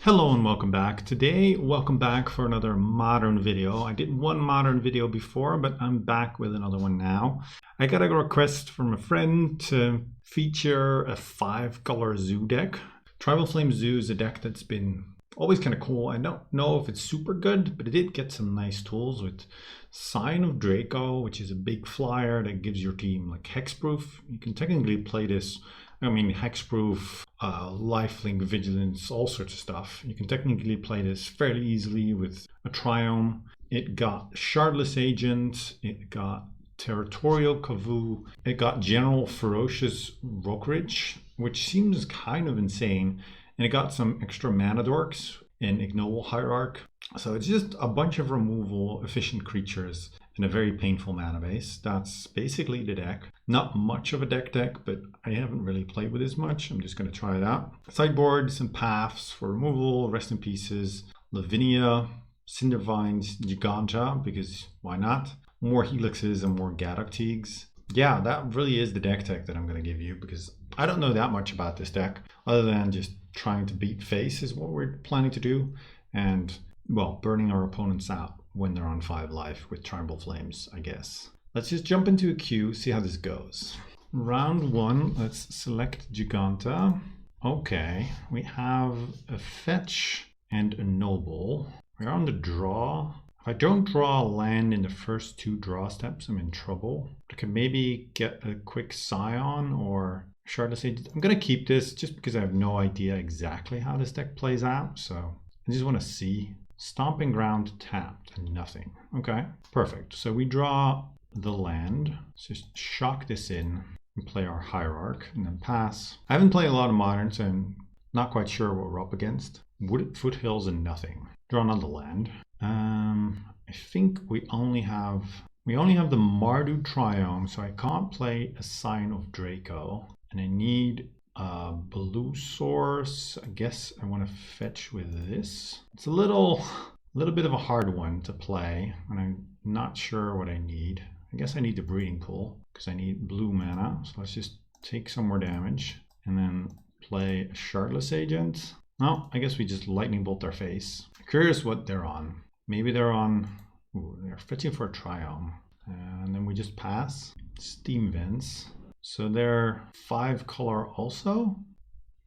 Hello and welcome back. Today, welcome back for another modern video. I did one modern video before, but I'm back with another one now. I got a request from a friend to feature a 5-color zoo deck. Tribal Flame Zoo is a deck that's been always kind of cool. I don't know if it's super good, but it did get some nice tools with Sign of Draco, which is a big flyer that gives your team like hexproof. You can technically play this, hexproof, lifelink, vigilance, all sorts of stuff. You can technically play this fairly easily with a triome. It got Shardless Agent, it got Territorial Kavu, it got General Ferocious Rockridge, which seems kind of insane. And it got some extra mana dorks in Ignoble Hierarch. So it's just a bunch of removal efficient creatures in a very painful mana base. That's basically the deck. Not much of a deck, but I haven't really played with this much. I'm just going to try it out. Sideboard, some paths for removal, Rest in Pieces, Lavinia, Cindervines, Giganta, because why not? More Helixes and more Gaddock Teagues. Yeah, that really is the deck that I'm going to give you, because I don't know that much about this deck other than just trying to beat face is what we're planning to do, and well, burning our opponents out when they're on 5 life with Tribal Flames, I guess. Let's just jump into a queue, see how this goes. Round 1, let's select Giganta. Okay, we have a fetch and a noble. We're on the draw. If I don't draw a land in the first 2 draw steps, I'm in trouble. I can maybe get a quick Scion or Shardless Agent. I'm going to keep this just because I have no idea exactly how this deck plays out. So I just want to see. Stomping Ground tapped and nothing. Okay, perfect. So we draw the land. Let's just shock this in and play our Hierarch and then pass. I haven't played a lot of Modern, so I'm not quite sure what we're up against. Wooded Foothills and nothing. Draw another land. I think we only have the Mardu Triome, so I can't play a Sign of Draco. And I need a blue source. I guess I want to fetch with this. It's a little bit of a hard one to play, and I'm not sure what I need. I guess I need the Breeding Pool because I need blue mana. So let's just take some more damage and then play a Shardless Agent. No, I guess we just Lightning Bolt their face. Curious what they're on. Maybe they're on. Ooh, they're fetching for a Triome, and then we just pass. Steam Vents. So they're 5-color also.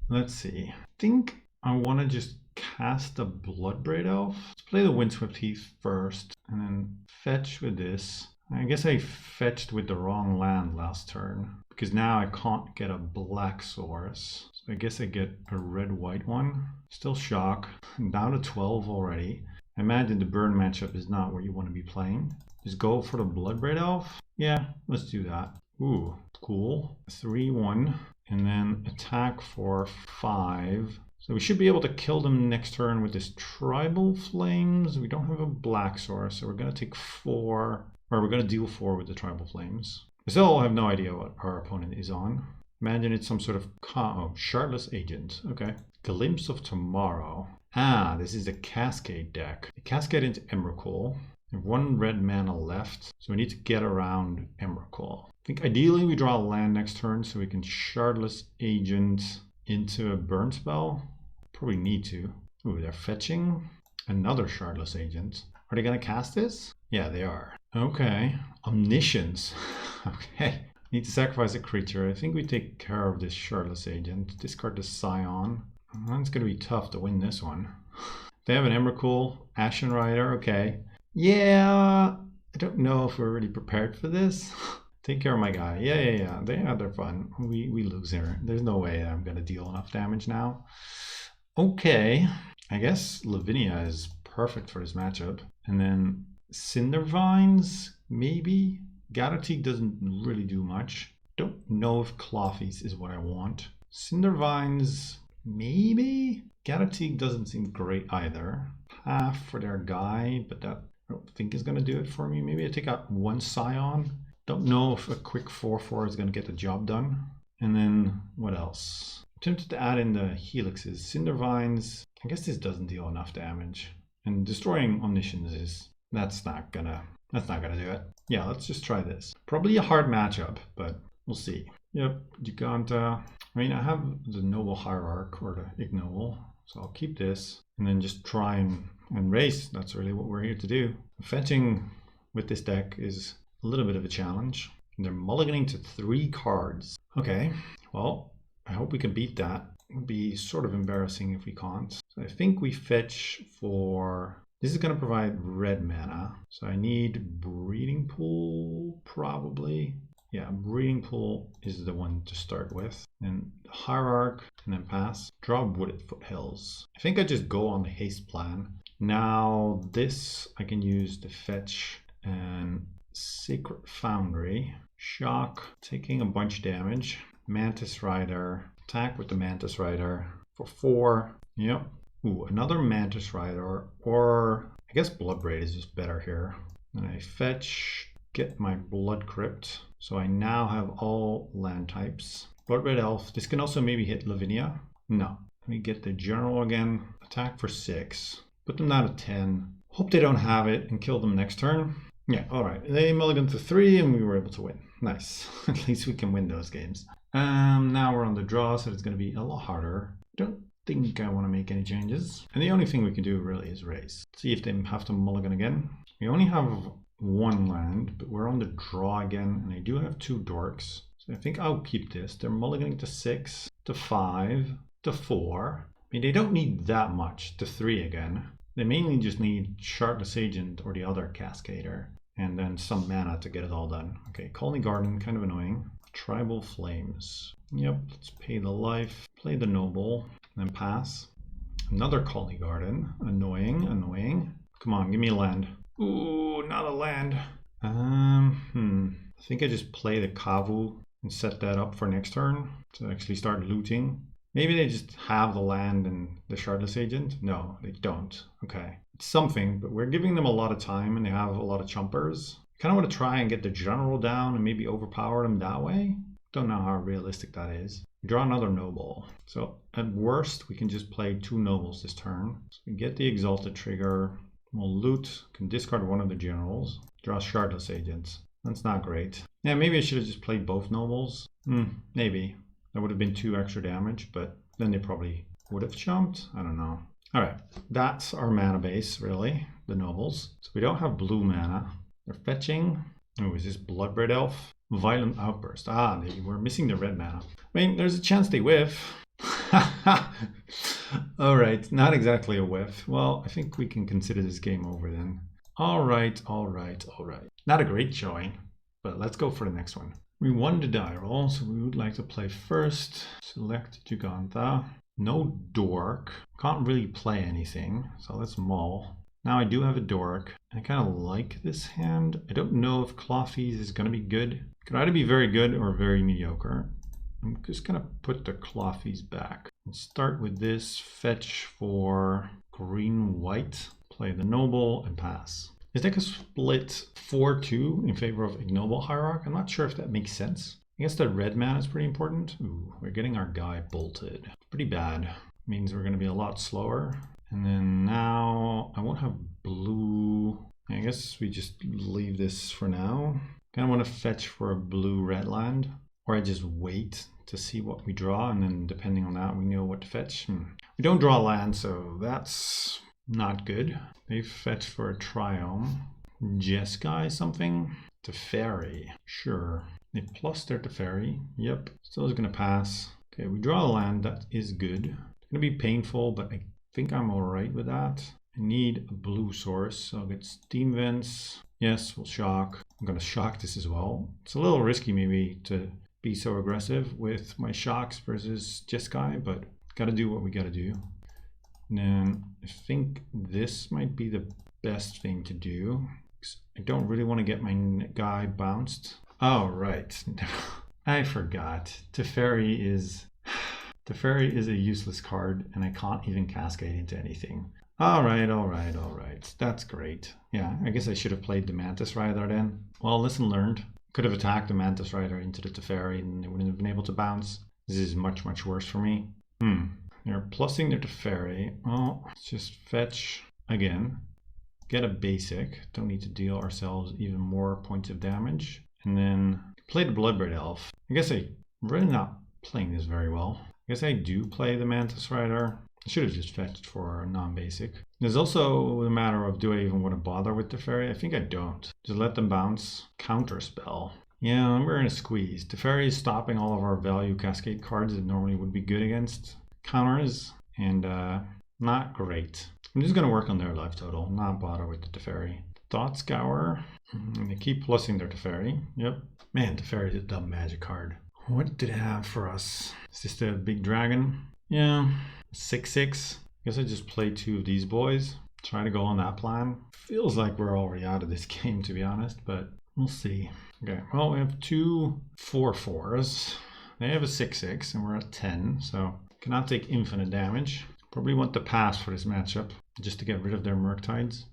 Let's see. I think I want to just cast a Bloodbraid Elf. Let's play the Windswept Heath first and then fetch with this. I guess I fetched with the wrong land last turn because now I can't get a black source. So I guess I get a red-white one. Still shock. I'm down to 12 already. I imagine the burn matchup is not what you want to be playing. Just go for the Bloodbraid Elf. Yeah, let's do that. Ooh, cool. 3/1, and then attack for 5. So we should be able to kill them next turn with this Tribal Flames. We don't have a black source, so we're going to take 4, or we're going to deal 4 with the Tribal Flames. I still have no idea what our opponent is on. Imagine it's some sort of Shardless Agent. Okay. Glimpse of Tomorrow. Ah, this is a Cascade deck. A Cascade into Emrakul. We have 1 red mana left, so we need to get around Emrakul. I think ideally we draw a land next turn so we can Shardless Agent into a burn spell. Probably need to. Ooh, they're fetching another Shardless Agent. Are they going to cast this? Yeah, they are. Okay. Omniscience. Okay. Need to sacrifice a creature. I think we take care of this Shardless Agent. Discard the Scion. It's going to be tough to win this one. They have an Emrakul, Ashen Rider. Okay. Yeah, I don't know if we're really prepared for this. Take care of my guy. Yeah. They're fun. We lose here. There's no way I'm going to deal enough damage now. Okay. I guess Lavinia is perfect for this matchup. And then Cindervines, maybe. Gaddock Teague doesn't really do much. Don't know if Clothies is what I want. Cindervines, maybe. Gaddock Teague doesn't seem great either. Half for their guy, but that I don't think is going to do it for me. Maybe I take out 1 Scion. Don't know if a quick 4/4 is going to get the job done. And then what else? I'm tempted to add in the Helixes. Cindervines. I guess this doesn't deal enough damage. And destroying Omniscience that's not gonna do it. Yeah, let's just try this. Probably a hard matchup, but we'll see. Yep, Giganta. I mean, I have the Noble Hierarch or the Ignoble, So I'll keep this and then just try and race. That's really what we're here to do. Fetching with this deck is a little bit of a challenge. And they're mulliganing to 3 cards. Okay, well, I hope we can beat that. It would be sort of embarrassing if we can't. So I think we fetch for... This is going to provide red mana. So I need Breeding Pool, probably. Yeah, Breeding Pool is the one to start with. And Hierarch, and then pass. Draw Wooded Foothills. I think I just go on the haste plan. Now this I can use to fetch and Sacred Foundry. Shock, taking a bunch damage. Mantis Rider, attack with the Mantis Rider for 4. Yep. Ooh, another Mantis Rider, or I guess Bloodbraid is just better here. And I fetch, get my Blood Crypt. So I now have all land types. Bloodbraid Elf, this can also maybe hit Lavinia. No. Let me get the General again. Attack for 6. Put them down to 10. Hope they don't have it and kill them next turn. Yeah, alright. They mulliganed to 3 and we were able to win. Nice. At least we can win those games. Now we're on the draw, so it's going to be a lot harder. Don't think I want to make any changes. And the only thing we can do really is raise. See if they have to mulligan again. We only have 1 land, but we're on the draw again, and I do have 2 dorks. So I think I'll keep this. They're mulliganing to 6, to 5, to 4. I mean, they don't need that much, to 3 again. They mainly just need Shardless Agent or the other Cascader, and then some mana to get it all done. Okay, Colony Garden, kind of annoying. Tribal Flames. Yep, let's pay the life, play the Noble, then pass. Another Colony Garden. Annoying, annoying. Come on, give me a land. Ooh, not a land. I think I just play the Kavu and set that up for next turn to actually start looting. Maybe they just have the land and the Shardless Agent. No, they don't. Okay. It's something, but we're giving them a lot of time and they have a lot of chumpers. I kind of want to try and get the General down and maybe overpower them that way. Don't know how realistic that is. Draw another Noble. So at worst, we can just play 2 Nobles this turn. So we get the Exalted trigger. We'll loot, can discard one of the Generals. Draw Shardless Agents. That's not great. Yeah, maybe I should have just played both Nobles. Maybe. That would have been 2 extra damage, but then they probably would have jumped. I don't know. All right, that's our mana base, really, the Nobles. So we don't have blue mana. They're fetching. Oh, is this Bloodbraid Elf? Violent Outburst. Ah, they were missing the red mana. I mean, there's a chance they whiff. All right, not exactly a whiff. Well, I think we can consider this game over then. All right. Not a great showing, but let's go for the next one. We won the die roll, so we would like to play first. Select Jugantha. No Dork. Can't really play anything, so let's mull. Now I do have a Dork. I kind of like this hand. I don't know if Clawfies is going to be good. It could either be very good or very mediocre. I'm just going to put the Clawfies back. Let's start with this. Fetch for green-white. Play the Noble and pass. This deck is split 4-2 in favor of Ignoble Hierarch. I'm not sure if that makes sense. I guess the red mana is pretty important. Ooh, we're getting our guy bolted. Pretty bad. Means we're going to be a lot slower. And then now I won't have blue. I guess we just leave this for now. Kind of want to fetch for a blue-red land. Or I just wait to see what we draw. And then depending on that, we know what to fetch. We don't draw land, so that's not good. They fetch for a Triome. Jeskai something. Teferi. Sure. They plus their Teferi. Yep. Still is going to pass. Okay, we draw a land. That is good. It's going to be painful, but I think I'm alright with that. I need a blue source, so I'll get Steam Vents. Yes, we'll shock. I'm going to shock this as well. It's a little risky maybe to be so aggressive with my shocks versus Jeskai, but gotta do what we gotta do. And then I think this might be the best thing to do. I don't really want to get my guy bounced. Oh, right. I forgot. Teferi is a useless card, and I can't even cascade into anything. All right. That's great. Yeah, I guess I should have played the Mantis Rider then. Well, lesson learned. Could have attacked the Mantis Rider into the Teferi, and they wouldn't have been able to bounce. This is much, much worse for me. They're plussing their Teferi. Well, let's just fetch again. Get a basic. Don't need to deal ourselves even more points of damage. And then play the Bloodbraid Elf. I guess I'm really not playing this very well. I guess I do play the Mantis Rider. I should have just fetched for non-basic. There's also a matter of, do I even want to bother with Teferi? I think I don't. Just let them bounce. Counter spell. Yeah, we're in a squeeze. Teferi is stopping all of our value cascade cards that normally would be good against counters, and not great. I'm just going to work on their life total, not bother with the Teferi. Thought Scour. And they keep plussing their Teferi. Yep. Man, Teferi is a dumb magic card. What did it have for us? Is this the big dragon? Yeah. 6/6. I guess I just play 2 of these boys. Try to go on that plan. Feels like we're already out of this game, to be honest, but we'll see. Okay, well, we have 2 4/4s. They have a 6/6, and we're at 10, so cannot take infinite damage. Probably want to pass for this matchup, just to get rid of their Murktides.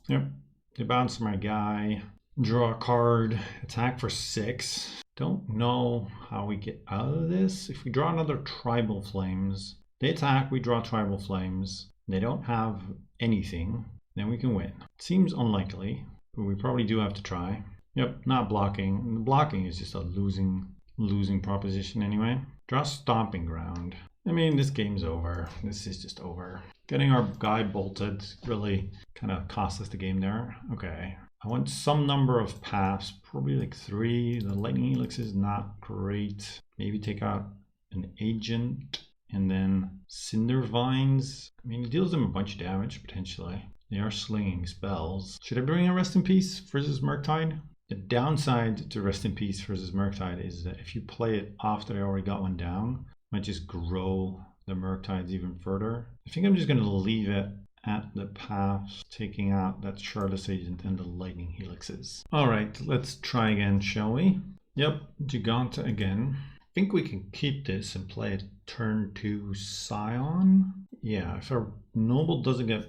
Yep, they bounce my guy. Draw a card, attack for 6. Don't know how we get out of this. If we draw another Tribal Flames, they attack, we draw Tribal Flames. They don't have anything, then we can win. Seems unlikely, but we probably do have to try. Yep, not blocking. The blocking is just a losing proposition anyway. Draw Stomping Ground. I mean, this game's over. This is just over. Getting our guy bolted really kind of cost us the game there. Okay. I want some number of paths, probably like 3. The Lightning Helix is not great. Maybe take out an Agent and then Cinder Vines. I mean, it deals them a bunch of damage potentially. They are slinging spells. Should I bring a Rest in Peace versus Murktide? The downside to Rest in Peace versus Murktide is that if you play it after they already got one down, it might just grow the Murktides even further. I think I'm just going to leave it at the paths, taking out that Shardless Agent and the Lightning Helixes. Alright, let's try again, shall we? Yep, Giganta again. I think we can keep this and play a turn 2 Scion. Yeah, if our Noble doesn't get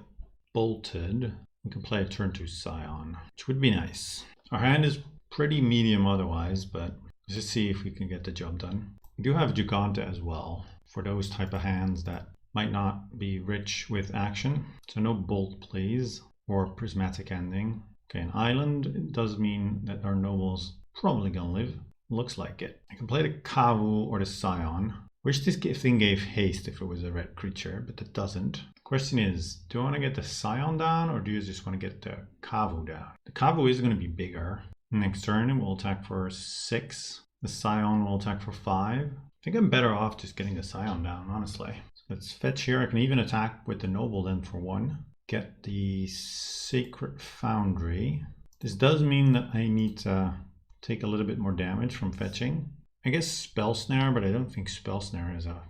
bolted, we can play a turn 2 Scion, which would be nice. Our hand is pretty medium otherwise, but let's just see if we can get the job done. We do have Giganta as well, for those type of hands that might not be rich with action. So no bolt, please, or prismatic ending. Okay, an island, it does mean that our Noble's probably gonna live. Looks like it. I can play the Kavu or the Scion. Wish this thing gave haste if it was a red creature, but it doesn't. Question is, do I want to get the Scion down, or do you just want to get the Kavu down? The Kavu is going to be bigger. Next turn, it will attack for 6. The Scion will attack for 5. I think I'm better off just getting the Scion down, honestly. So let's fetch here. I can even attack with the Noble then for 1. Get the Sacred Foundry. This does mean that I need to take a little bit more damage from fetching. I guess Spell Snare, but I don't think Spell Snare is a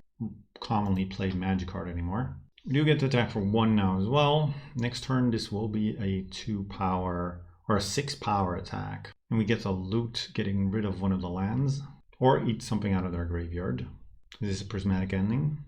commonly played magic card anymore. We do get to attack for 1 now as well. Next turn, this will be a 2 power or a 6 power attack. And we get to loot getting rid of one of the lands or eat something out of their graveyard. Is this a prismatic ending?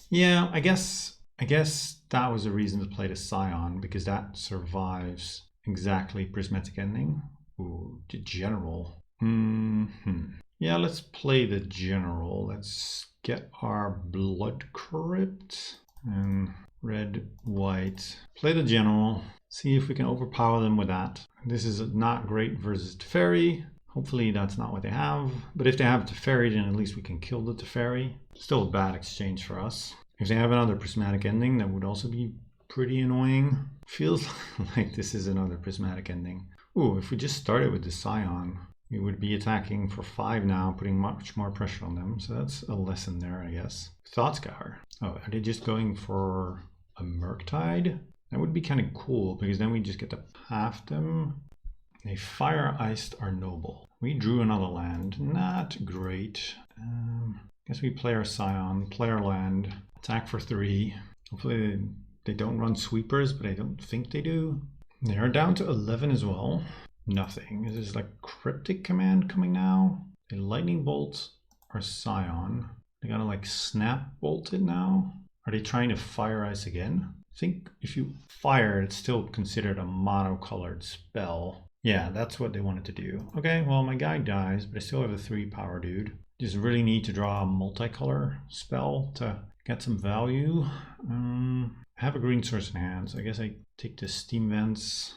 Yeah, I guess that was a reason to play the Scion, because that survives exactly prismatic ending. Ooh, the general. Yeah, let's play the general. Let's get our Blood Crypt. And red, white. Play the general. See if we can overpower them with that. This is not great versus Teferi. Hopefully that's not what they have. But if they have Teferi, then at least we can kill the Teferi. Still a bad exchange for us. If they have another prismatic ending, that would also be pretty annoying. Feels like this is another prismatic ending. Ooh, if we just started with the Scion, we would be attacking for 5 now, putting much more pressure on them. So that's a lesson there, I guess. Thought Scour. Oh, are they just going for a Murktide? That would be kind of cool, because then we just get to half them. They fire iced our Noble. We drew another land. Not great. Guess we play our Scion, play our land, attack for 3. Hopefully they don't run sweepers, but I don't think they do. They are down to 11 as well. Nothing. Is this like Cryptic Command coming now? A Lightning Bolt or Scion. They gotta like Snap Bolt it now? Are they trying to Fire Ice again? I think if you fire, it's still considered a monocolored spell. Yeah, that's what they wanted to do. Okay, well my guy dies, but I still have a 3 power dude. Just really need to draw a multicolor spell to get some value. I have a green source in hand, so I guess I take the Steam Vents.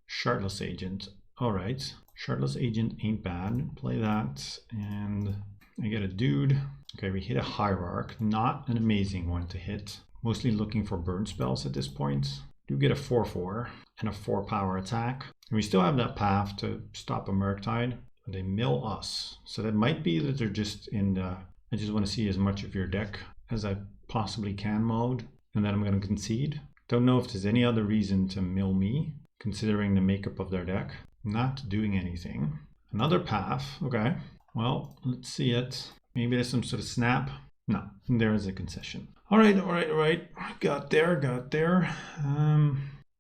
Shardless Agent. Alright, Shardless Agent ain't bad. Play that, and I get a dude. Okay, we hit a Hierarch. Not an amazing one to hit. Mostly looking for burn spells at this point. Do get a 4/4 and a 4 power attack. And we still have that path to stop a Murktide. But they mill us. So that might be that they're just in the I just want to see as much of your deck as I possibly can mode. And then I'm going to concede. Don't know if there's any other reason to mill me, considering the makeup of their deck. Not doing anything. Another path. Okay. Well, let's see it. Maybe there's some sort of snap. No, there is a concession. All right. Got there.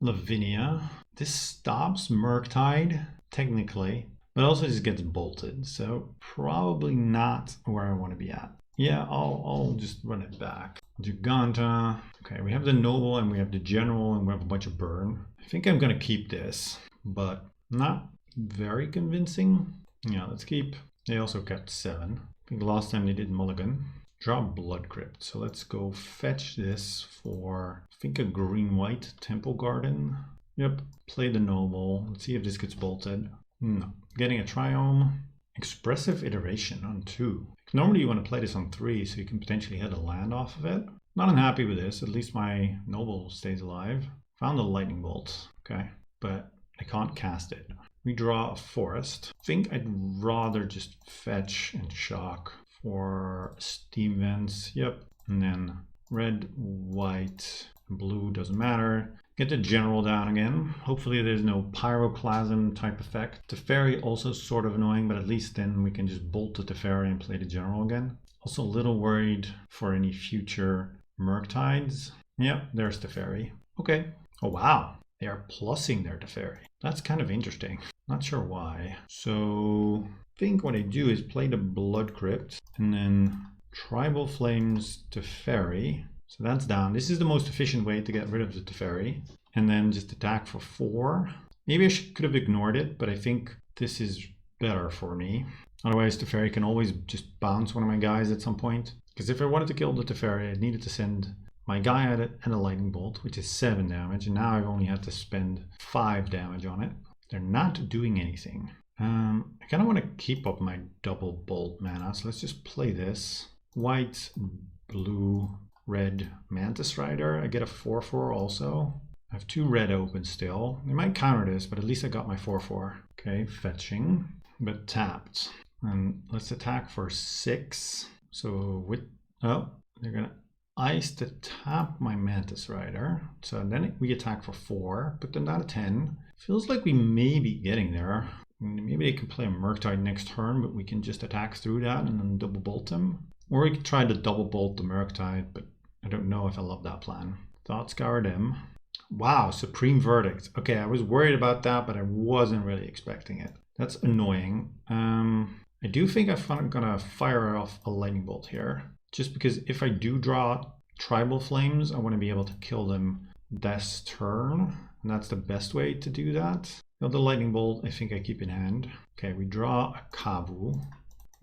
Lavinia. This stops Murktide, technically, but also just gets bolted. So probably not where I want to be at. Yeah, I'll just run it back. Giganta. Okay, we have the Noble and we have the General and we have a bunch of burn. I think I'm going to keep this, but not very convincing. Yeah, let's keep. They also kept 7. I think last time they did mulligan. Draw Blood Crypt. So let's go fetch this for, I think, a green-white Temple Garden. Yep, play the Noble. Let's see if this gets bolted. No. Getting a Triome. Expressive Iteration on 2. Normally you want to play this on 3 so you can potentially hit a land off of it. Not unhappy with this. At least my Noble stays alive. Found a Lightning Bolt. Okay, but I can't cast it. We draw a Forest. I think I'd rather just fetch and shock for Steam Vents. Yep. And then red, white, blue, doesn't matter. Get the General down again. Hopefully there's no Pyroclasm type effect. Teferi also sort of annoying, but at least then we can just bolt the Teferi and play the General again. Also a little worried for any future Murktides. Yep, there's Teferi. Okay. Oh wow, they are plussing their Teferi. That's kind of interesting. Not sure why. So I think what I do is play the Blood Crypt and then Tribal Flames Teferi. So that's down. This is the most efficient way to get rid of the Teferi. And then just attack for 4. Maybe I could have ignored it, but I think this is better for me. Otherwise, Teferi can always just bounce one of my guys at some point. Because if I wanted to kill the Teferi, I needed to send my guy at it and a Lightning Bolt, which is 7 damage. And now I've only had to spend 5 damage on it. They're not doing anything. I kind of want to keep up my double bolt mana. So let's just play this. White, blue, red Mantis Rider. I get a 4/4 also. I have 2 red open still. They might counter this, but at least I got my 4/4. Okay, fetching, but tapped. And let's attack for 6. So with, oh, they're gonna ice to tap my Mantis Rider. So then we attack for 4, but they're not a 10. Feels like we may be getting there. Maybe they can play a Murktide next turn, but we can just attack through that and then double bolt them. Or we could try to double bolt the Murktide, but I don't know if I love that plan. Thought Scour them. Wow, Supreme Verdict. Okay, I was worried about that, but I wasn't really expecting it. That's annoying. I do think I'm gonna fire off a Lightning Bolt here. Just because if I do draw Tribal Flames, I want to be able to kill them this turn. And that's the best way to do that. Now the Lightning Bolt, I think I keep in hand. Okay, we draw a Kavu.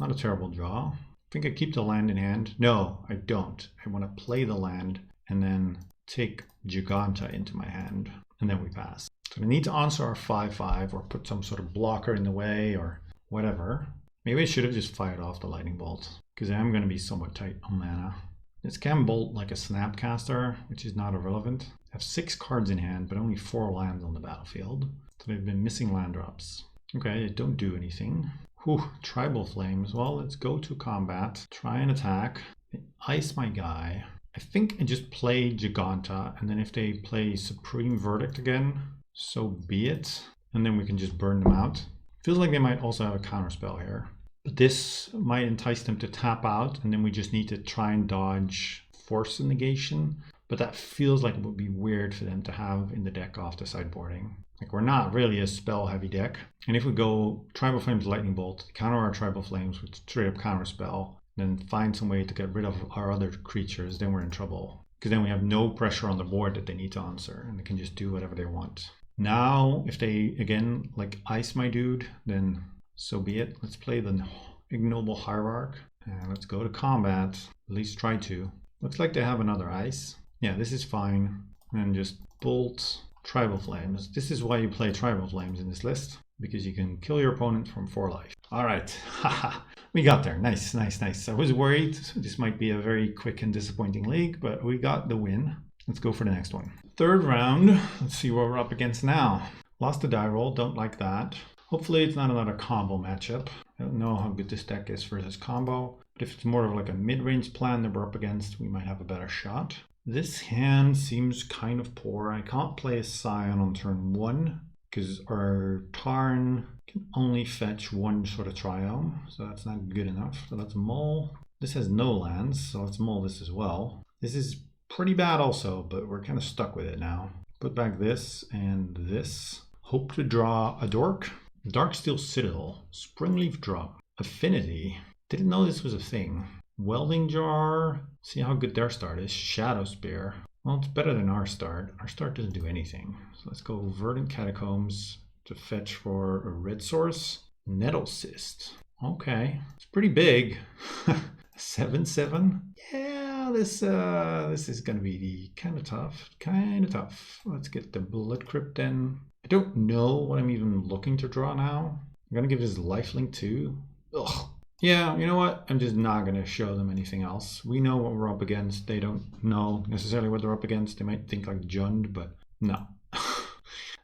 Not a terrible draw. I think I keep the land in hand. No, I don't. I want to play the land and then take Giganta into my hand. And then we pass. So we need to answer our 5/5 or put some sort of blocker in the way or whatever. Maybe I should have just fired off the Lightning Bolt because I am going to be somewhat tight on mana. This can bolt like a Snapcaster, which is not irrelevant. I have 6 cards in hand, but only 4 lands on the battlefield. So they've been missing land drops. Okay, they don't do anything. Whew, Tribal Flames. Well, let's go to combat. Try and attack. They ice my guy. I think I just play Giganta, and then if they play Supreme Verdict again, so be it. And then we can just burn them out. Feels like they might also have a counterspell here. But this might entice them to tap out, and then we just need to try and dodge Force Negation. But that feels like it would be weird for them to have in the deck after sideboarding. Like, we're not really a spell-heavy deck. And if we go Tribal Flames, Lightning Bolt, counter our Tribal Flames with straight-up counterspell, then find some way to get rid of our other creatures, then we're in trouble. Because then we have no pressure on the board that they need to answer, and they can just do whatever they want. Now, if they, again, like ice my dude, then so be it. Let's play the Ignoble Hierarch, and let's go to combat. At least try to. Looks like they have another ice. Yeah, this is fine. And just bolt Tribal Flames. This is why you play Tribal Flames in this list, because you can kill your opponent from 4 life. All right. Haha. We got there. Nice, nice, nice. I was worried this might be a very quick and disappointing league, but we got the win. Let's go for the next one. Third round. Let's see what we're up against now. Lost the die roll. Don't like that. Hopefully it's not another combo matchup. I don't know how good this deck is for this combo, but if it's more of like a mid-range plan that we're up against, we might have a better shot. This hand seems kind of poor. I can't play a Scion on turn 1 because our Tarn can only fetch one sort of triome, so that's not good enough. So let's mull. This has no lands, so let's mull this as well. This is pretty bad also, but we're kind of stuck with it now. Put back this and this. Hope to draw a dork. Darksteel Citadel, Springleaf Drum, Affinity. Didn't know this was a thing. Welding Jar. See how good their start is. Shadow Spear. Well, it's better than our start. Our start doesn't do anything. So let's go Verdant Catacombs to fetch for a red source. Nettle Cyst. Okay, it's pretty big. 7/7. Yeah, this is gonna be kind of tough. Kind of tough. Let's get the Blood Crypt then. I don't know what I'm even looking to draw now. I'm gonna give this lifelink too. Ugh. Yeah, you know what? I'm just not gonna show them anything else. We know what we're up against. They don't know necessarily what they're up against. They might think like Jund, but no.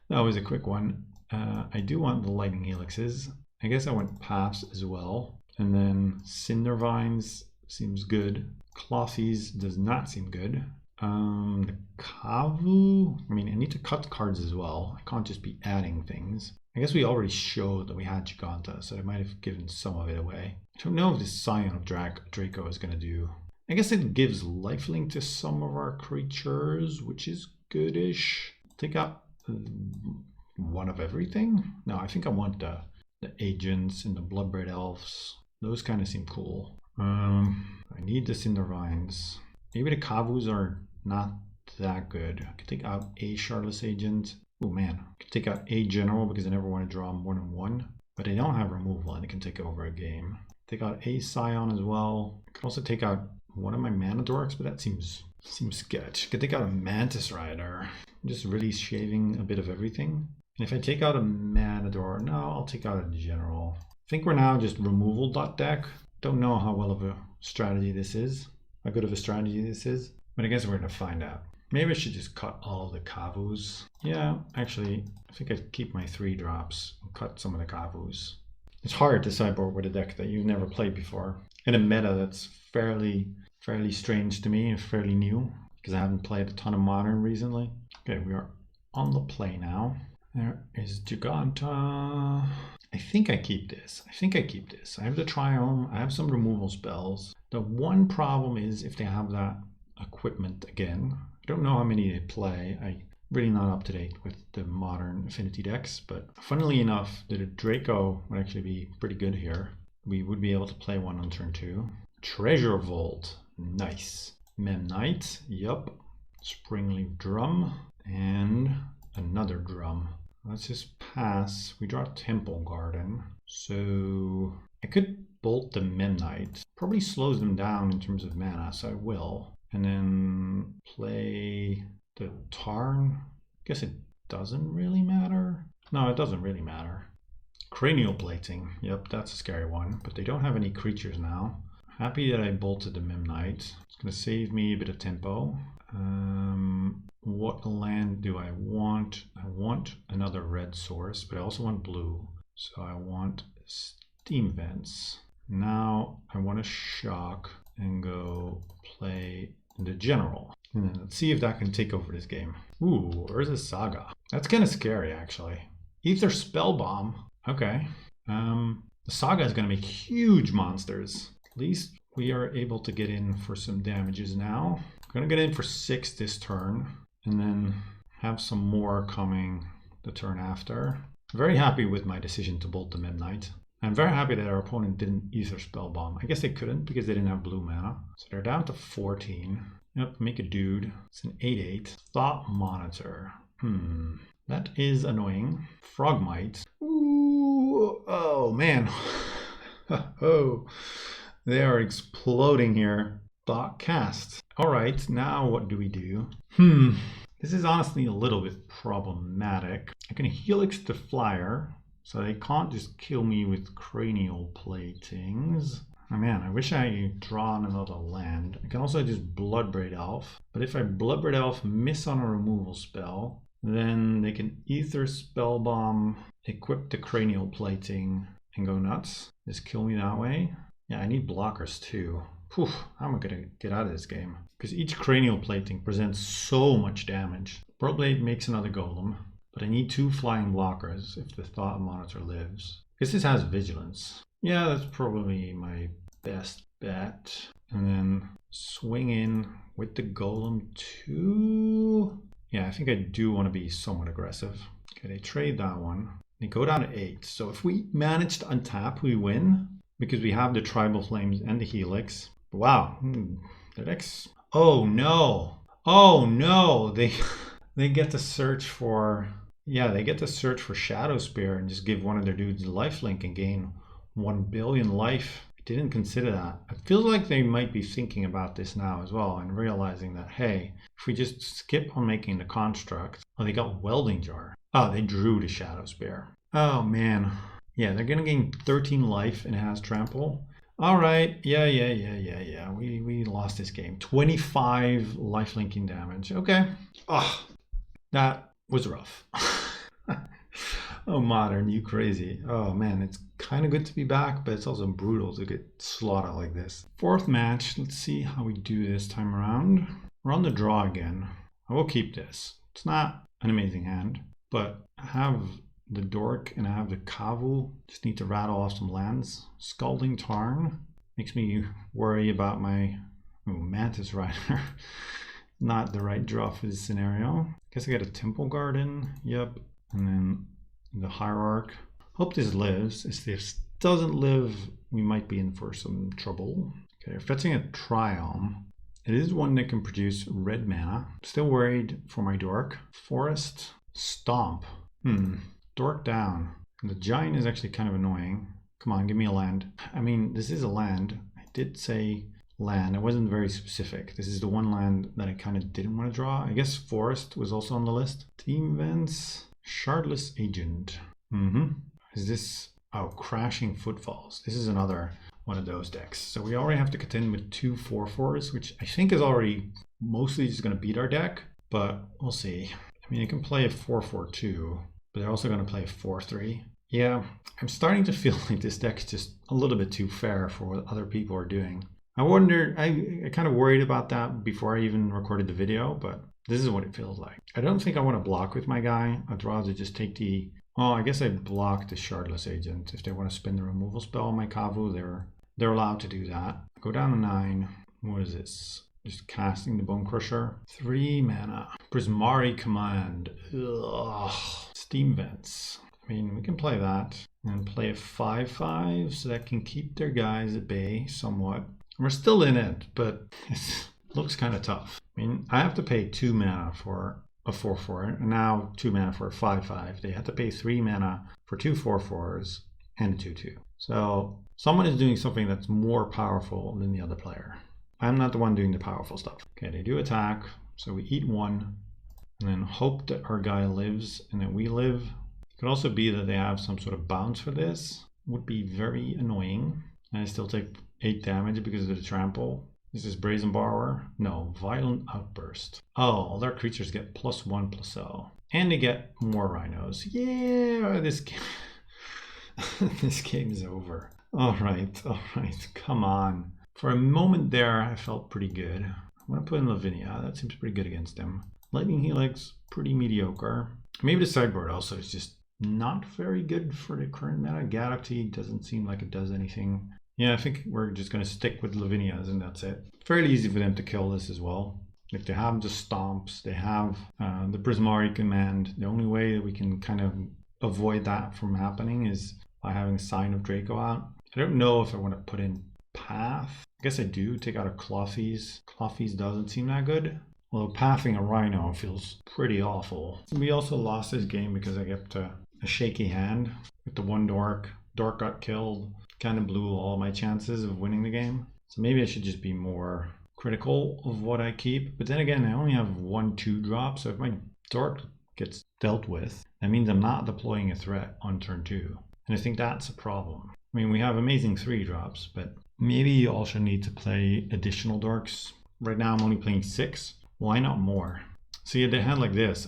That was a quick one. I do want the Lightning Helixes. I guess I want Paths as well. And then Cindervines seems good. Clothies does not seem good. The Kavu, I mean, I need to cut cards as well. I can't just be adding things. I guess we already showed that we had Giganta, so I might have given some of it away. I don't know if this Scion of Draco is going to do. I guess it gives lifelink to some of our creatures, which is goodish. Take out one of everything? No, I think I want the agents and the Bloodbraid Elves. Those kind of seem cool. I need the Cindervines. Maybe the Kavus are not that good. I could take out a Shardless Agent. Oh man, I could take out a General because I never want to draw more than one. But they don't have removal and it can take over a game. Take out a Scion as well. I could also take out one of my Mana Dorks, but that seems sketch. I could take out a Mantis Rider. Just really shaving a bit of everything. And if I take out a Manador, no, I'll take out a General. I think we're now just removal deck. Don't know how well of a strategy this is. How good of a strategy this is. But I guess we're going to find out. Maybe I should just cut all of the Kavus. Yeah, actually, I think I'd keep my 3 drops and cut some of the Kavus. It's hard to sideboard with a deck that you've never played before. In a meta that's fairly strange to me and fairly new. Because I haven't played a ton of Modern recently. Okay, we are on the play now. There is Giganta. I think I keep this. I have the Triome. I have some removal spells. The one problem is if they have that equipment again. I don't know how many they play. I'm really not up to date with the modern Affinity decks. But funnily enough, the Draco would actually be pretty good here. We would be able to play one on turn 2. Treasure Vault. Nice. Memnite. Yup. Springleaf Drum. And another drum. Let's just pass. We draw Temple Garden. So I could bolt the Memnite. Probably slows them down in terms of mana, so I will. And then play the Tarn. Guess it doesn't really matter. No, it doesn't really matter. Cranial Plating. Yep, that's a scary one. But they don't have any creatures now. Happy that I bolted the Memnite. It's going to save me a bit of tempo. What land do I want? I want another red source, but I also want blue. So I want Steam Vents. Now I want to shock and go play the General. And then let's see if that can take over this game. Ooh, Urza Saga. That's kind of scary, actually. Ether Spellbomb. Okay. The Saga is going to make huge monsters. At least we are able to get in for some damages now. I'm going to get in for 6 this turn. And then have some more coming the turn after. I'm very happy with my decision to bolt the Memnite. I'm very happy that our opponent didn't Ether Spellbomb. I guess they couldn't because they didn't have blue mana. So they're down to 14. Yep, make a dude. It's an 8/8. Thought Monitor. That is annoying. Frogmite. Ooh, oh man. Oh, they are exploding here. Thought Cast. All right, now what do we do? This is honestly a little bit problematic. I can Helix the Flyer, So they can't just kill me with cranial platings. Oh man, I wish I had drawn another land. I can also just Bloodbraid Elf. But if I Bloodbraid Elf miss on a removal spell, then they can either Spellbomb, equip the cranial plating, and go nuts. Just kill me that way. Yeah, I need blockers too. Whew, how am I gonna get out of this game? Because each cranial plating presents so much damage. Bloodblade makes another golem, but I need 2 flying blockers if the Thought Monitor lives. Because this has vigilance. Yeah, that's probably my best bet. And then swing in with the golem too. Yeah, I think I do want to be somewhat aggressive. Okay, they trade that one. They go down to 8. So if we manage to untap, we win. Because we have the Tribal Flames and the Helix. Wow, their decks. Oh no! Oh no! They get to search for. Yeah, they get to search for Shadow Spear and just give one of their dudes lifelink and gain 1 billion life. I didn't consider that. It feels like they might be thinking about this now as well and realizing that, hey, if we just skip on making the construct. Oh, they got Welding Jar. Oh, they drew the Shadow Spear. Oh man. Yeah, they're gonna gain 13 life and it has trample. All right, yeah. We lost this game. 25 lifelinking damage. Okay. Oh, that was rough. Oh, Modern, you crazy. Oh man, it's kind of good to be back, but it's also brutal to get slaughtered like this. 4th match. Let's see how we do this time around. We're on the draw again. I will keep this. It's not an amazing hand, but I have the Dork and I have the Kavu. Just need to rattle off some lands. Scalding Tarn makes me worry about my Mantis Rider. Not the right draw for this scenario. Guess I got a Temple Garden. Yep. And then the Hierarch. Hope this lives. If this doesn't live, we might be in for some trouble. Okay, fetching a Triome. It is one that can produce red mana. Still worried for my Dork. Forest. Stomp. Dork down. The Giant is actually kind of annoying. Come on, give me a land. I mean, this is a land. I did say land. I wasn't very specific. This is the one land that I kind of didn't want to draw. I guess Forest was also on the list. Team events. Shardless Agent. Is this... Oh, Crashing Footfalls. This is another one of those decks. So we already have to contend with 2 4/4s, which I think is already mostly just going to beat our deck. But we'll see. I mean, I can play a 4/4-2. But they're also going to play a 4/3. Yeah, I'm starting to feel like this deck is just a little bit too fair for what other people are doing. I wonder, I kind of worried about that before I even recorded the video, but this is what it feels like. I don't think I want to block with my guy. I'd rather just take the... Well, I guess I block the Shardless Agent. If they want to spin the removal spell on my Kavu, they're allowed to do that. Go down to 9. What is this? Just casting the Bone Crusher. 3 mana. Prismari Command. Ugh. Steam Vents. I mean, we can play that. And play a 5/5 so that can keep their guys at bay somewhat. We're still in it, but it looks kind of tough. I mean, I have to pay 2 mana for a 4/4, and now 2 mana for a 5/5. They have to pay 3 mana for 2 4/4s and a 2/2. So someone is doing something that's more powerful than the other player. I'm not the one doing the powerful stuff. Okay, they do attack, so we eat 1, and then hope that our guy lives and that we live. It could also be that they have some sort of bounce for this. Would be very annoying. And I still take 8 damage because of the trample. This is Brazen Borrower. No, Violent Outburst. Oh, all their creatures get +1/+0. And they get more rhinos. Yeah, this game... this game is over. All right, come on. For a moment there, I felt pretty good. I'm going to put in Lavinia. That seems pretty good against him. Lightning Helix, pretty mediocre. Maybe the sideboard also is just not very good for the current meta. Galaxy doesn't seem like it does anything. Yeah, I think we're just going to stick with Lavinias and that's it. Fairly easy for them to kill this as well. Like they have the Stomps, they have the Prismari Command. The only way that we can kind of avoid that from happening is by having Sign of Draco out. I don't know if I want to put in Path. I guess I do take out a Clothies. Clothies doesn't seem that good. Although pathing a Rhino feels pretty awful. We also lost this game because I kept a shaky hand with the 1 Dork. Dork got killed. Kind of blew all my chances of winning the game. So maybe I should just be more critical of what I keep. But then again, I only have 1 2 drop. So if my Dork gets dealt with, that means I'm not deploying a threat on turn 2. And I think that's a problem. I mean, we have amazing 3-drops, but maybe you also need to play additional dorks. Right now I'm only playing 6. Why not more? See, at a hand like this,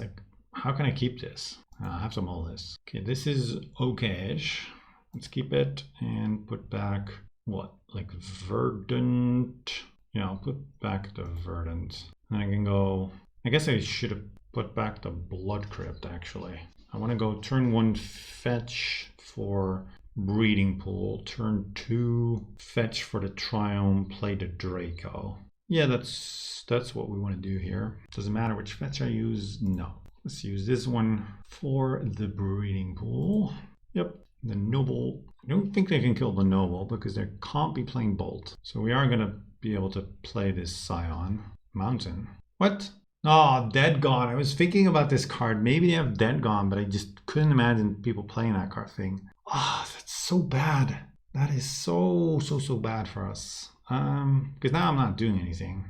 how can I keep this? I have to mull this. Okay, this is okay-ish. Let's keep it and put back, what, like verdant? Yeah, I'll put back the verdant. And I can go, I guess I should have put back the blood crypt actually. I want to go turn 1 fetch for breeding pool, turn 2 fetch for the triome, play the Draco. Yeah, that's what we want to do here. Doesn't matter which fetch I use, no. Let's use this one for the breeding pool. Yep, the noble. I don't think they can kill the noble because they can't be playing bolt. So we are going to be able to play this Scion Mountain. What? Oh, Dead Gone. I was thinking about this card. Maybe they have Dead Gone, but I just couldn't imagine people playing that card thing. Ah, oh, that's so bad. That is so bad for us. Because now I'm not doing anything.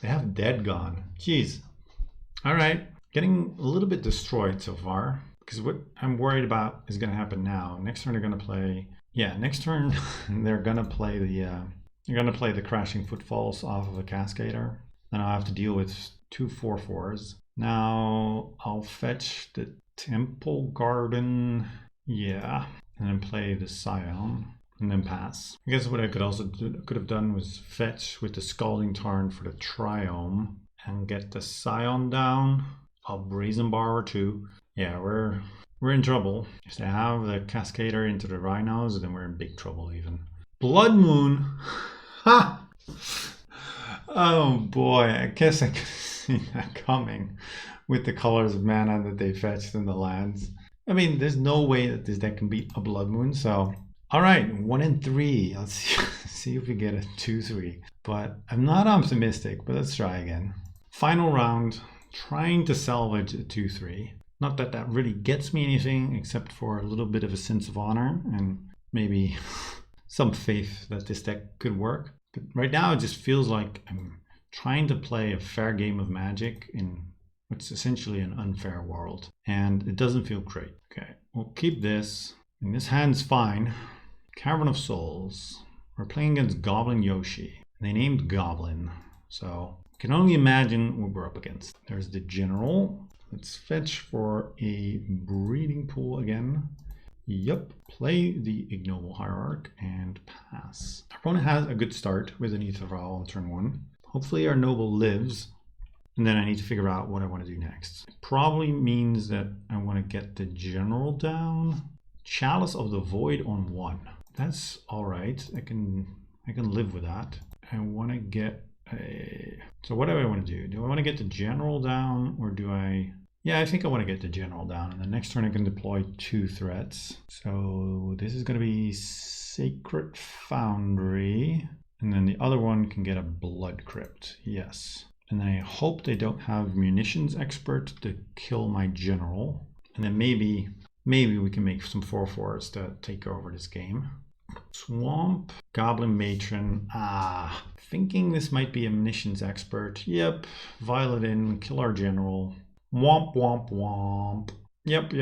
They have Dead Gone. Jeez. All right. Getting a little bit destroyed so far. Because what I'm worried about is going to happen now. Next turn they're going to play... Yeah, next turn they're going to play the Crashing Footfalls off of a Cascader. Then I'll have to deal with 2 4/4s. Now I'll fetch the Temple Garden. Yeah. And then play the Scion. And then pass. I guess what I could have done was fetch with the Scalding Tarn for the Triome. And get the Scion down. I'll Brazen Borrower too. Yeah, we're in trouble. If they have the Cascader into the Rhinos, then we're in big trouble even. Blood Moon! Ha! Oh boy, I guess I could see that coming with the colors of mana that they fetched in the lands. I mean, there's no way that this deck can beat a Blood Moon, so... Alright, 1 and 3. Let's see if we get a 2-3. But I'm not optimistic, but let's try again. Final round, trying to salvage a 2-3. Not that that really gets me anything, except for a little bit of a sense of honor and maybe some faith that this deck could work. But right now it just feels like I'm trying to play a fair game of Magic in what's essentially an unfair world. And it doesn't feel great. Okay, we'll keep this. And this hand's fine. Cavern of Souls. We're playing against Goblin Yoshi. They named Goblin. So I can only imagine what we're up against. There's the General. Let's fetch for a breeding pool again. Yep, play the Ignoble Hierarch and pass. Our opponent has a good start with an Aether Vial on turn 1. Hopefully our Noble lives. And then I need to figure out what I want to do next. It probably means that I want to get the General down. Chalice of the Void on 1. That's alright. I can live with that. I want to get a... So what do I want to do? Do I want to get the General down or do I... Yeah, I think I want to get the General down. And the next turn I can deploy 2 threats. So this is going to be Sacred Foundry. And then the other one can get a Blood Crypt. Yes. And I hope they don't have Munitions Expert to kill my General. And then maybe we can make some 4/4s to take over this game. Swamp, Goblin Matron. Thinking this might be a Munitions Expert. Yep, Violet in, kill our General. Womp, womp, womp. Yep.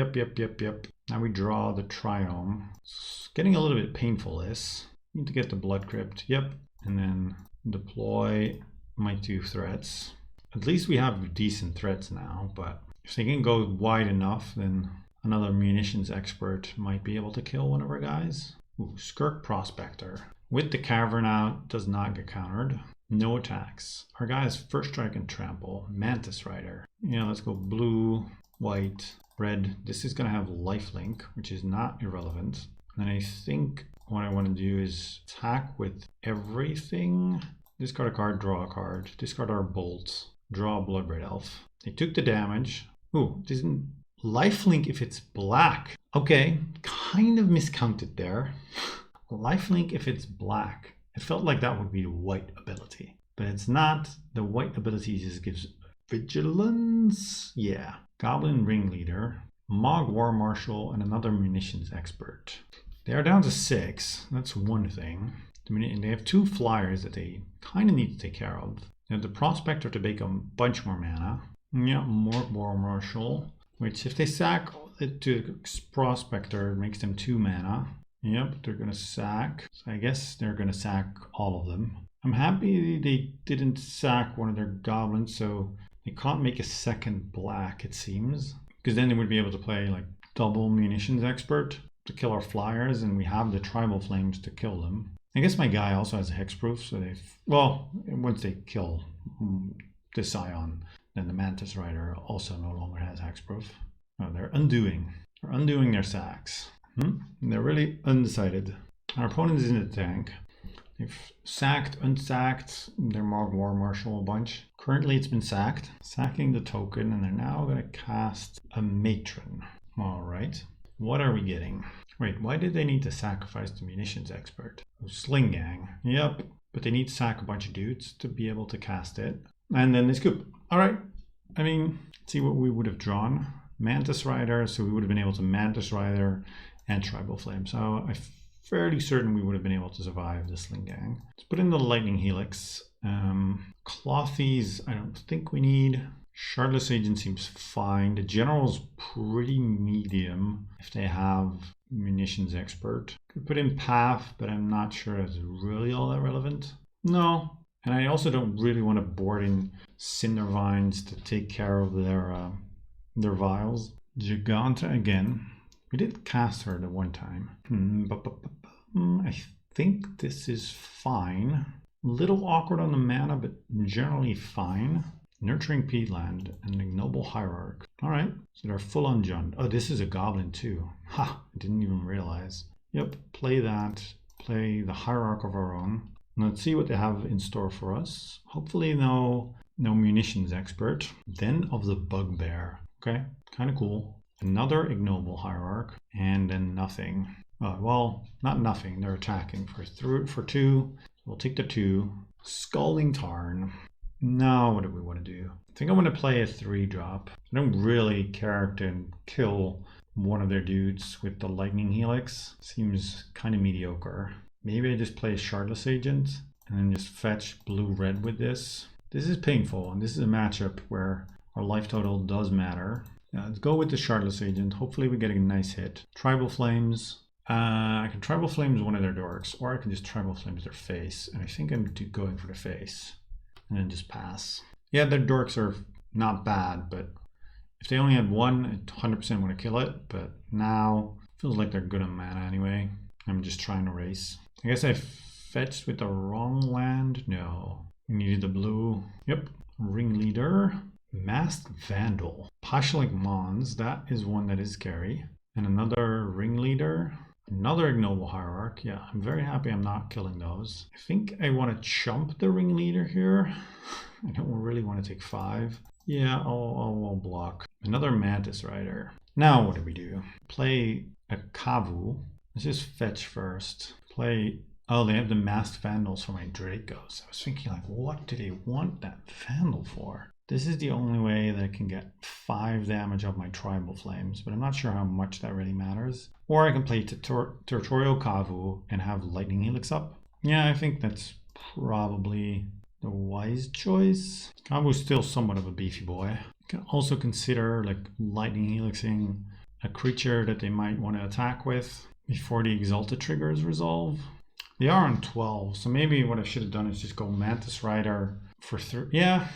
Now we draw the Triome. It's getting a little bit painful, this. Need to get the Blood Crypt. Yep. And then deploy my 2 threats. At least we have decent threats now, but if they can go wide enough, then another Munitions Expert might be able to kill one of our guys. Ooh, Skirk Prospector. With the Cavern out, does not get countered. No attacks. Our guy has First Strike and Trample. Mantis Rider. Yeah, let's go blue, white, red. This is going to have Lifelink, which is not irrelevant. And I think what I want to do is attack with everything. Discard a card, draw a card. Discard our bolts. Draw a Bloodbraid Elf. They took the damage. Ooh, isn't Lifelink if it's black. Okay, kind of miscounted there. Lifelink if it's black. It felt like that would be the white ability, but it's not. The white ability just gives Vigilance. Yeah. Goblin Ringleader, Mog War Marshal, and another Munitions Expert. They are down to 6. That's one thing. They have 2 flyers that they kind of need to take care of. They have the Prospector to make a bunch more mana. Yeah, more War Marshal. which if they sack it to Prospector, it makes them 2 mana. Yep, they're going to sack. So I guess they're going to sack all of them. I'm happy they didn't sack one of their goblins, so they can't make a second black, it seems. Because then they would be able to play like double munitions expert to kill our flyers, and we have the tribal flames to kill them. I guess my guy also has a hexproof, so they, well, once they kill the Scion, then the Mantis Rider also no longer has hexproof. Oh, they're undoing their sacks. They're really undecided. Our opponent is in the tank. They've sacked, unsacked their Morg War Marshal a bunch. Currently it's been sacked, sacking the token, and they're now going to cast a Matron. Alright, what are we getting? Wait, why did they need to sacrifice the munitions expert? Oh, Sling Gang. Yep, but they need to sack a bunch of dudes to be able to cast it. And then they scoop. Alright, I mean, let's see what we would have drawn. Mantis Rider, so we would have been able to Mantis Rider and Tribal Flame. So I'm fairly certain we would have been able to survive the Sling Gang. Let's put in the Lightning Helix. Clothies, I don't think we need. Shardless Agent seems fine. The General's pretty medium if they have Munitions Expert. Could put in Path, but I'm not sure it's really all that relevant. No. And I also don't really want to board in Cinder Vines to take care of their vials. Giganta again. We did cast her the one time. I think this is fine. Little awkward on the mana, but generally fine. Nurturing Peatland and Ignoble Hierarch. Alright, so they're full on Jund. Oh, this is a Goblin too. Ha, I didn't even realize. Yep, play that. Play the Hierarch of our own. Let's see what they have in store for us. Hopefully no Munitions Expert. Den of the Bugbear. Okay, kind of cool. Another Ignoble Hierarch, and then nothing. Well, not nothing. They're attacking for 2. We'll take the 2. Scalding Tarn. Now, what do we want to do? I think I want to play a 3-drop. I don't really care to kill one of their dudes with the Lightning Helix. Seems kind of mediocre. Maybe I just play a Shardless Agent and then just fetch blue-red with this. This is painful, and this is a matchup where our life total does matter. Let's go with the Shardless Agent. Hopefully we get a nice hit. Tribal Flames. I can Tribal Flames one of their dorks, or I can just Tribal Flames their face. And I think I'm going for the face. And then just pass. Yeah, their dorks are not bad, but if they only had one, I 100% want to kill it. But now, feels like they're good on mana anyway. I'm just trying to race. I guess I fetched with the wrong land. No. We needed the blue. Yep. Ringleader. Masked Vandal. Pashalik Mons, that is one that is scary. And another Ringleader. Another Ignoble Hierarch. Yeah, I'm very happy I'm not killing those. I think I want to chump the Ringleader here. I don't really want to take 5. Yeah, I'll block. Another Mantis Rider. Now what do we do? Play a Kavu. Let's just fetch first. Play... Oh, they have the Masked Vandals for my Dracos. I was thinking, like, what do they want that Vandal for? This is the only way that I can get 5 damage of my Tribal Flames, but I'm not sure how much that really matters. Or I can play Territorial Kavu and have Lightning Helix up. Yeah, I think that's probably the wise choice. Kavu's still somewhat of a beefy boy. You can also consider like Lightning Helixing a creature that they might want to attack with before the Exalted triggers resolve. They are on 12, so maybe what I should have done is just go Mantis Rider for 3. Yeah.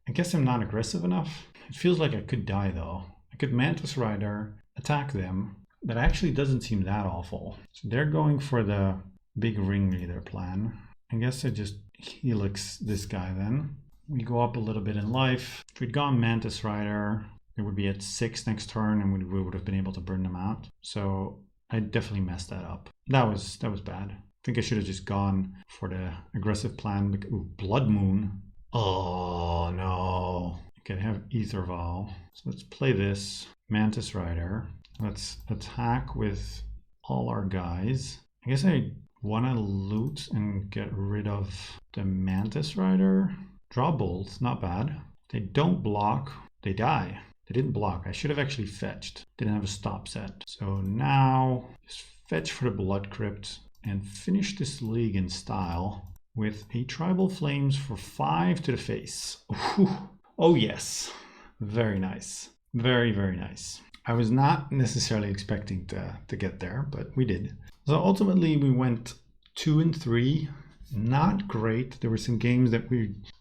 I guess I'm not aggressive enough. It feels like I could die though. I could Mantis Rider, attack them. That actually doesn't seem that awful. So they're going for the big Ringleader plan. I guess I just Helix this guy then. We go up a little bit in life. If we'd gone Mantis Rider, it would be at 6 next turn and we would have been able to burn them out. So I definitely messed that up. That was bad. I think I should have just gone for the aggressive plan. Ooh, Blood Moon. Oh no. Okay, I have Ether Vial. So let's play this. Mantis Rider. Let's attack with all our guys. I guess I want to loot and get rid of the Mantis Rider. Draw bolts, not bad. They don't block, they die. They didn't block. I should have actually fetched. Didn't have a stop set. So now, just fetch for the Blood Crypt and finish this league in style with a Tribal Flames for 5 to the face. Ooh. Oh yes, very nice. Very, very nice. I was not necessarily expecting to get there, but we did. So ultimately we went 2 and 3. Not great. There were some games that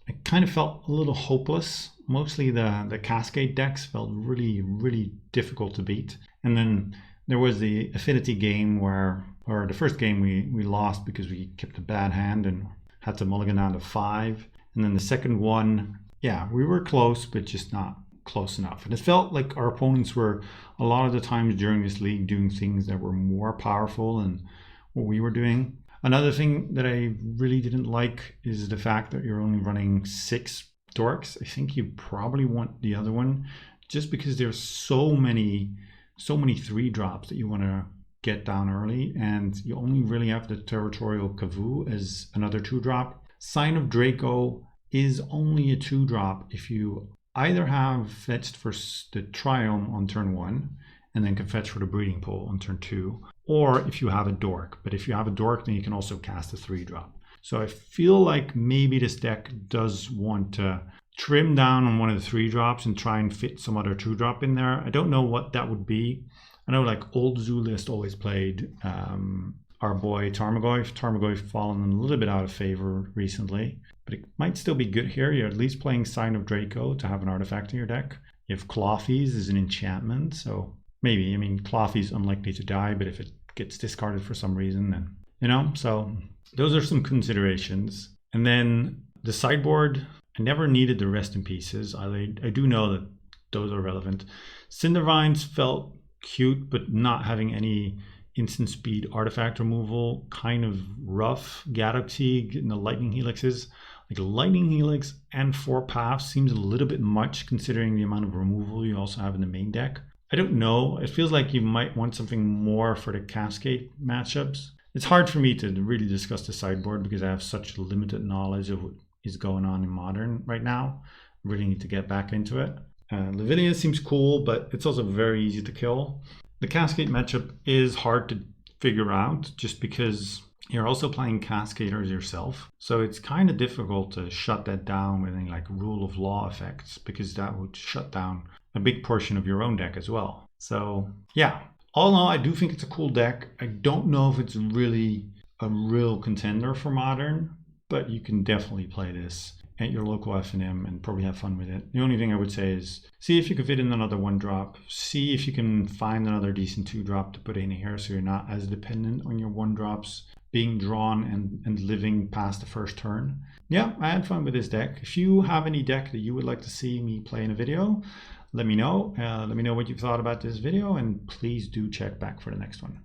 I kind of felt a little hopeless. Mostly the Cascade decks felt really, really difficult to beat. And then there was the Affinity game or the first game we lost because we kept a bad hand and had to mulligan down to 5. And then the second one, yeah, we were close, but just not close enough. And it felt like our opponents were a lot of the times during this league doing things that were more powerful than what we were doing. Another thing that I really didn't like is the fact that you're only running 6 dorks. I think you probably want the other one just because there's so many 3-drops that you want to get down early, and you only really have the Territorial Kavoo as another 2-drop. Sign of Draco is only a 2-drop if you either have fetched for the Triome on turn 1 and then can fetch for the Breeding Pool on turn 2, or if you have a dork. But if you have a dork, then you can also cast a 3-drop. So I feel like maybe this deck does want to trim down on one of the 3-drops and try and fit some other 2-drop in there. I don't know what that would be. I know like old Zoo List always played our boy Tarmogoyf. Tarmogoyf fallen a little bit out of favor recently, but it might still be good here. You're at least playing Sign of Draco to have an artifact in your deck. You have Clothies as an enchantment, so maybe. I mean, Clothy's unlikely to die, but if it gets discarded for some reason, then, you know, so those are some considerations. And then the sideboard, I never needed the Rest in Pieces. I do know that those are relevant. Cindervines felt cute, but not having any instant speed artifact removal, kind of rough. Galaxy getting the Lightning Helixes. Like Lightning Helix and 4 paths seems a little bit much considering the amount of removal you also have in the main deck. I don't know. It feels like you might want something more for the Cascade matchups. It's hard for me to really discuss the sideboard because I have such limited knowledge of what is going on in Modern right now. I really need to get back into it. Lavinia seems cool, but it's also very easy to kill. The Cascade matchup is hard to figure out just because you're also playing Cascaders yourself. So it's kind of difficult to shut that down with any like rule of law effects because that would shut down a big portion of your own deck as well. So yeah, all in all, I do think it's a cool deck. I don't know if it's really a real contender for Modern, but you can definitely play this at your local F&M and probably have fun with it. The only thing I would say is see if you can fit in another 1-drop. See if you can find another decent 2-drop to put in here so you're not as dependent on your 1-drops being drawn and living past the first turn. Yeah, I had fun with this deck. If you have any deck that you would like to see me play in a video, let me know. Let me know what you thought about this video, and please do check back for the next one.